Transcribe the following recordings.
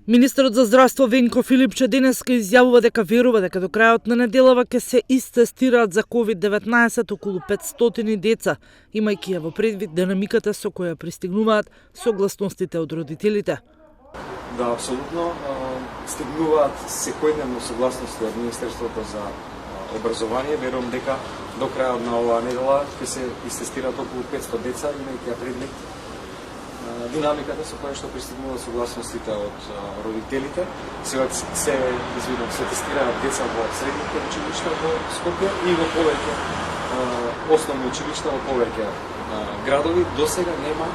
Министерот за здравство Венко Филипче денеска изјавува дека верува дека до крајот на неделава ќе се истестираат за COVID-19 околу 500 деца, имајќи ја во предвид динамиката со која пристигнуваат согласностите од родителите. Да, апсолутно. Стигнуваат секојдневно согласности од Министерството за образование. Верувам дека до крајот на оваа недела ќе се истестираат околу 500 деца, имајќи ја предвид динамиката со која што пристигнуваат согласностите од родителите. Сега се тестираат деца во средните училишта во Скопје и во повеќе основни училишта во повеќе градови. До сега нема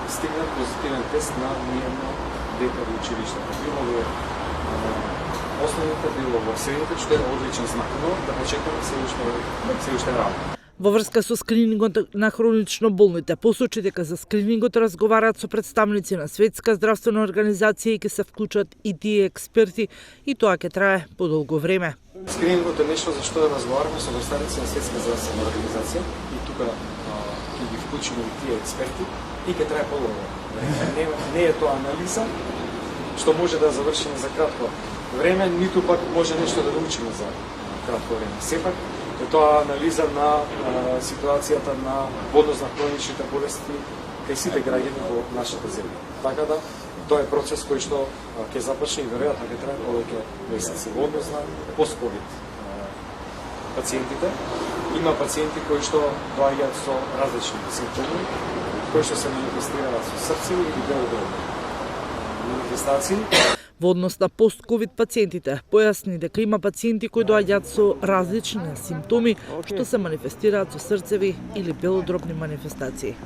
стигнат позитивен тест на ниедно дете во училиштето. Било во основните, било во средните, што е одличен знак, но да почекаме се уште рано. Во врска со скринингот на хронично болните, посочи дека за скринингот разговараат со представници на Светска здравствена организација и ќе се вклучат и тие експерти, и тоа ќе трае подолго време. Скринингот е нешто за што разговараме со представници на Светска здравствена организација и тука ќе ги вклучиме и тие експерти и ќе трае подолго време. Не е тоа анализа што може да завршиме за кратко време, ниту пак може нешто да научиме за кратко време. Сепак е тоа анализа на ситуацијата на водност на хроничните болести кај сите граѓани во нашата земја. Така да, тоа е процес кој што ќе започне и веројатно ќе трае повеќе месеци. Во однос на пост-ковид пациентите, има пациенти кои што доаѓаат со различни симптоми, кои што се манифестираат со срцеви или белодробни манифестации. Во однос на пост-ковид пациентите, појасни дека има пациенти кои доаѓаат со различни симптоми што се манифестираат со срцеви или белодробни манифестации.